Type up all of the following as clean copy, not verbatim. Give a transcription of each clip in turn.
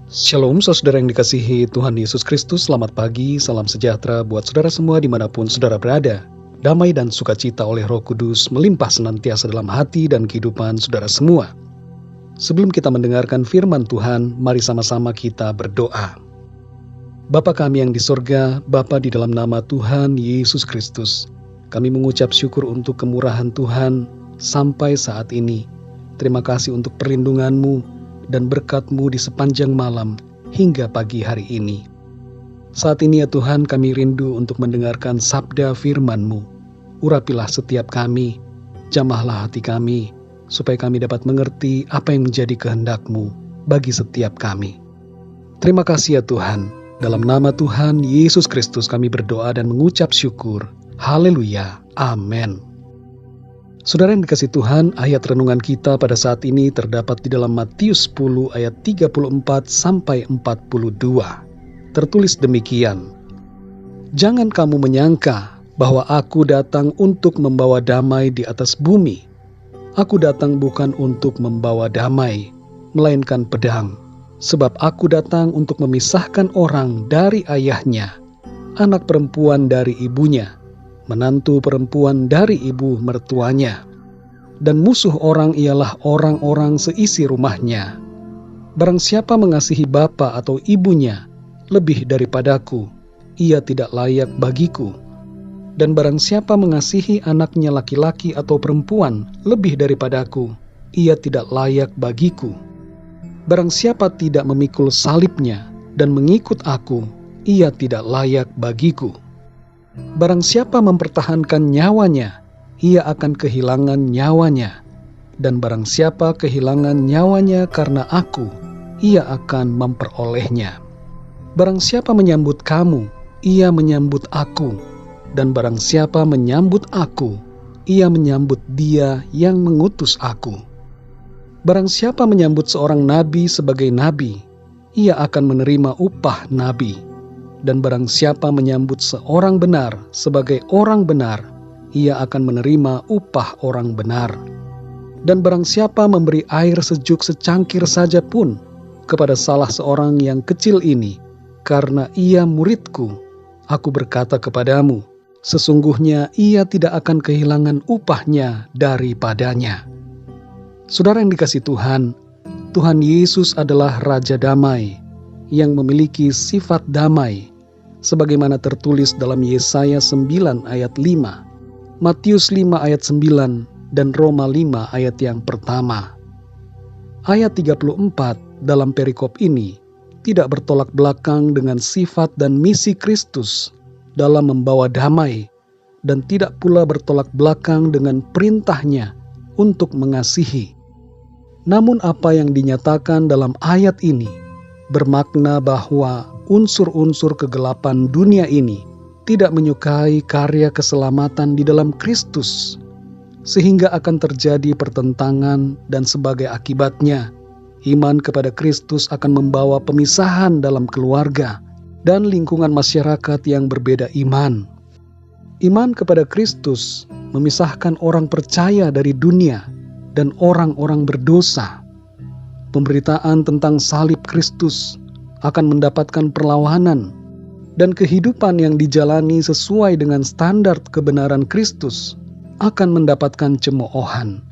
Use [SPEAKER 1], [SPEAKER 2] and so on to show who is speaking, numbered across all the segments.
[SPEAKER 1] Shalom saudara yang dikasihi Tuhan Yesus Kristus, selamat pagi, salam sejahtera buat saudara semua dimanapun saudara berada. Damai dan sukacita oleh Roh Kudus melimpah senantiasa dalam hati dan kehidupan saudara semua. Sebelum kita mendengarkan firman Tuhan, mari sama-sama kita berdoa. Bapa kami yang di sorga, Bapa di dalam nama Tuhan Yesus Kristus, kami mengucap syukur untuk kemurahan Tuhan sampai saat ini. Terima kasih untuk perlindungan-Mu dan berkat-Mu di sepanjang malam hingga pagi hari ini. Saat ini ya Tuhan, kami rindu untuk mendengarkan sabda firman-Mu. Urapilah setiap kami, jamahlah hati kami, supaya kami dapat mengerti apa yang menjadi kehendak-Mu bagi setiap kami. Terima kasih ya Tuhan, dalam nama Tuhan Yesus Kristus kami berdoa dan mengucap syukur. Haleluya, amin. Saudara yang dikasihi Tuhan, ayat renungan kita pada saat ini terdapat di dalam Matius 10 ayat 34 sampai 42. Tertulis demikian, "Jangan kamu menyangka bahwa aku datang untuk membawa damai di atas bumi. Aku datang bukan untuk membawa damai, melainkan pedang. Sebab aku datang untuk memisahkan orang dari ayahnya, anak perempuan dari ibunya, menantu perempuan dari ibu mertuanya, dan musuh orang ialah orang-orang seisi rumahnya. Barang siapa mengasihi bapa atau ibunya lebih daripadaku, ia tidak layak bagiku. Dan barang siapa mengasihi anaknya laki-laki atau perempuan lebih daripadaku, ia tidak layak bagiku. Barang siapa tidak memikul salibnya dan mengikut aku, ia tidak layak bagiku. Barang siapa mempertahankan nyawanya, ia akan kehilangan nyawanya. Dan barang siapa kehilangan nyawanya karena aku, ia akan memperolehnya. Barang siapa menyambut kamu, ia menyambut aku. Dan barang siapa menyambut aku, ia menyambut Dia yang mengutus aku. Barang siapa menyambut seorang nabi sebagai nabi, ia akan menerima upah nabi. Dan barang siapa menyambut seorang benar sebagai orang benar, ia akan menerima upah orang benar. Dan barang siapa memberi air sejuk secangkir saja pun kepada salah seorang yang kecil ini, karena ia muridku, aku berkata kepadamu, sesungguhnya ia tidak akan kehilangan upahnya daripadanya." Saudara yang dikasihi Tuhan, Tuhan Yesus adalah Raja Damai yang memiliki sifat damai, sebagaimana tertulis dalam Yesaya 9 ayat 5, Matius 5 ayat 9, dan Roma 5 ayat yang pertama. Ayat 34 dalam perikop ini tidak bertolak belakang dengan sifat dan misi Kristus dalam membawa damai, dan tidak pula bertolak belakang dengan perintahnya untuk mengasihi. Namun apa yang dinyatakan dalam ayat ini bermakna bahwa unsur-unsur kegelapan dunia ini tidak menyukai karya keselamatan di dalam Kristus, sehingga akan terjadi pertentangan, dan sebagai akibatnya iman kepada Kristus akan membawa pemisahan dalam keluarga dan lingkungan masyarakat yang berbeda iman. Iman kepada Kristus memisahkan orang percaya dari dunia dan orang-orang berdosa. Pemberitaan tentang salib Kristus akan mendapatkan perlawanan, dan kehidupan yang dijalani sesuai dengan standar kebenaran Kristus akan mendapatkan cemoohan.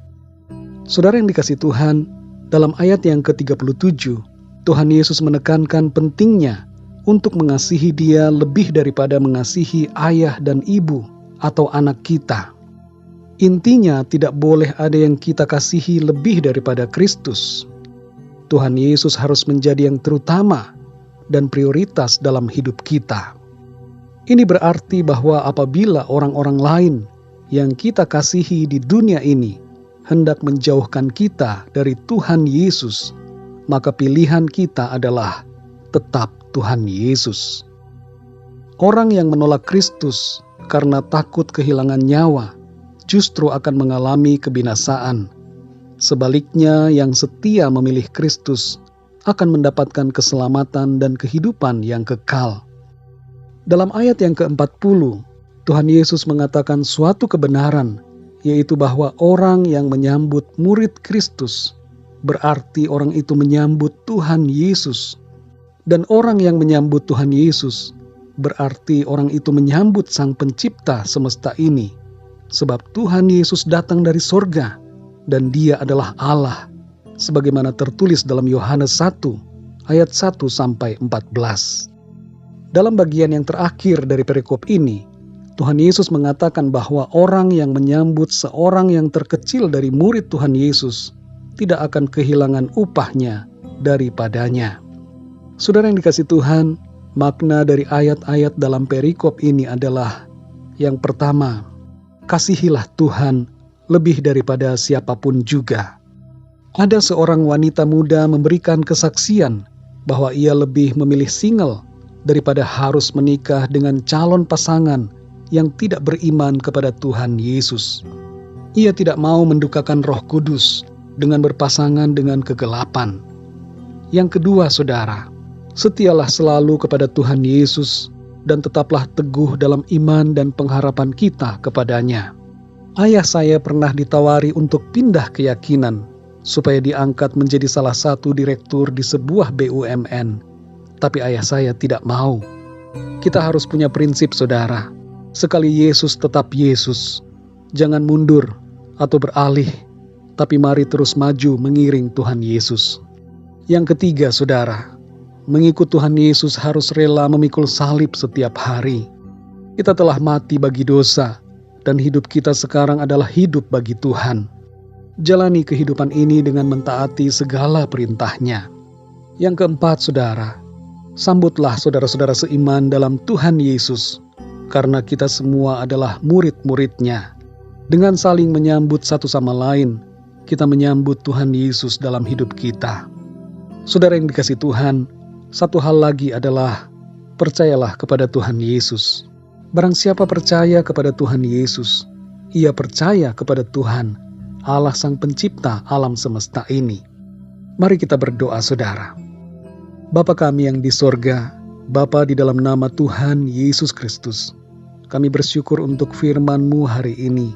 [SPEAKER 1] Saudara yang dikasihi Tuhan, dalam ayat yang ke-37, Tuhan Yesus menekankan pentingnya untuk mengasihi Dia lebih daripada mengasihi ayah dan ibu atau anak kita. Intinya, tidak boleh ada yang kita kasihi lebih daripada Kristus. Tuhan Yesus harus menjadi yang terutama dan prioritas dalam hidup kita. Ini berarti bahwa apabila orang-orang lain yang kita kasihi di dunia ini hendak menjauhkan kita dari Tuhan Yesus, maka pilihan kita adalah tetap Tuhan Yesus. Orang yang menolak Kristus karena takut kehilangan nyawa justru akan mengalami kebinasaan. Sebaliknya, yang setia memilih Kristus akan mendapatkan keselamatan dan kehidupan yang kekal. Dalam ayat yang ke-40, Tuhan Yesus mengatakan suatu kebenaran, yaitu bahwa orang yang menyambut murid Kristus, berarti orang itu menyambut Tuhan Yesus, Dan orang yang menyambut Tuhan Yesus, berarti orang itu menyambut Sang Pencipta semesta ini. Sebab Tuhan Yesus datang dari sorga, dan Dia adalah Allah, sebagaimana tertulis dalam Yohanes 1, ayat 1-14. Dalam bagian yang terakhir dari perikop ini, Tuhan Yesus mengatakan bahwa orang yang menyambut seorang yang terkecil dari murid Tuhan Yesus tidak akan kehilangan upahnya daripadanya. Saudara yang dikasihi Tuhan, makna dari ayat-ayat dalam perikop ini adalah yang pertama, kasihilah Tuhan lebih daripada siapapun juga. Ada seorang wanita muda memberikan kesaksian bahwa ia lebih memilih single daripada harus menikah dengan calon pasangan yang tidak beriman kepada Tuhan Yesus. Ia tidak mau mendukakan Roh Kudus dengan berpasangan dengan kegelapan. Yang kedua, saudara, setialah selalu kepada Tuhan Yesus dan tetaplah teguh dalam iman dan pengharapan kita kepadanya. Ayah saya pernah ditawari untuk pindah keyakinan supaya diangkat menjadi salah satu direktur di sebuah BUMN. Tapi ayah saya tidak mau. Kita harus punya prinsip, saudara. Sekali Yesus tetap Yesus. Jangan mundur atau beralih, tapi mari terus maju mengiring Tuhan Yesus. Yang ketiga, saudara, mengikut Tuhan Yesus harus rela memikul salib setiap hari. Kita telah mati bagi dosa, dan hidup kita sekarang adalah hidup bagi Tuhan. Jalani kehidupan ini dengan mentaati segala perintah-Nya. Yang keempat, saudara, sambutlah saudara-saudara seiman dalam Tuhan Yesus, karena kita semua adalah murid-murid-Nya. Dengan saling menyambut satu sama lain, kita menyambut Tuhan Yesus dalam hidup kita. Saudara yang dikasihi Tuhan, satu hal lagi adalah percayalah kepada Tuhan Yesus. Barang siapa percaya kepada Tuhan Yesus, ia percaya kepada Tuhan, Allah Sang Pencipta alam semesta ini. Mari kita berdoa, saudara. Bapa kami yang di sorga, Bapa di dalam nama Tuhan Yesus Kristus, kami bersyukur untuk firman-Mu hari ini,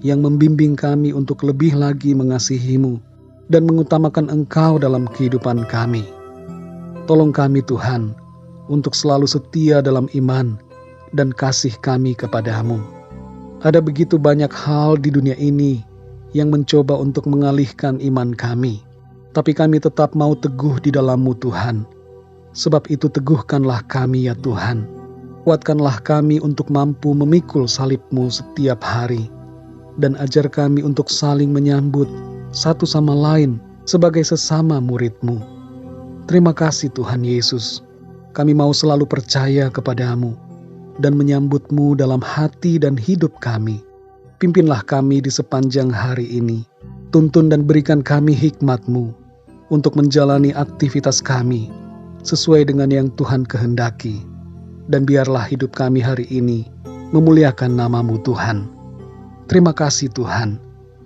[SPEAKER 1] yang membimbing kami untuk lebih lagi mengasihi-Mu dan mengutamakan Engkau dalam kehidupan kami. Tolong kami Tuhan, untuk selalu setia dalam iman dan kasih kami kepadamu. Ada begitu banyak hal di dunia ini yang mencoba untuk mengalihkan iman kami, tapi kami tetap mau teguh di dalam-Mu Tuhan. Sebab itu teguhkanlah kami ya Tuhan. Kuatkanlah kami untuk mampu memikul salib-Mu setiap hari, dan ajar kami untuk saling menyambut satu sama lain sebagai sesama murid-Mu. Terima kasih Tuhan Yesus. Kami mau selalu percaya kepadamu dan menyambut-Mu dalam hati dan hidup kami. Pimpinlah kami di sepanjang hari ini. Tuntun dan berikan kami hikmat-Mu untuk menjalani aktivitas kami sesuai dengan yang Tuhan kehendaki. Dan biarlah hidup kami hari ini memuliakan nama-Mu Tuhan. Terima kasih Tuhan.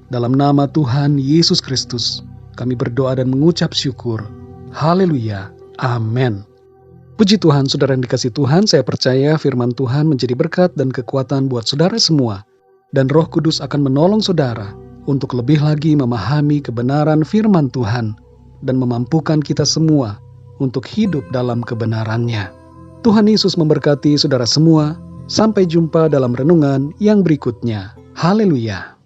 [SPEAKER 1] Dalam nama Tuhan Yesus Kristus, kami berdoa dan mengucap syukur. Haleluya. Amin. Puji Tuhan, saudara yang dikasihi Tuhan, saya percaya firman Tuhan menjadi berkat dan kekuatan buat saudara semua. Dan Roh Kudus akan menolong saudara untuk lebih lagi memahami kebenaran firman Tuhan dan memampukan kita semua untuk hidup dalam kebenarannya. Tuhan Yesus memberkati saudara semua. Sampai jumpa dalam renungan yang berikutnya. Haleluya.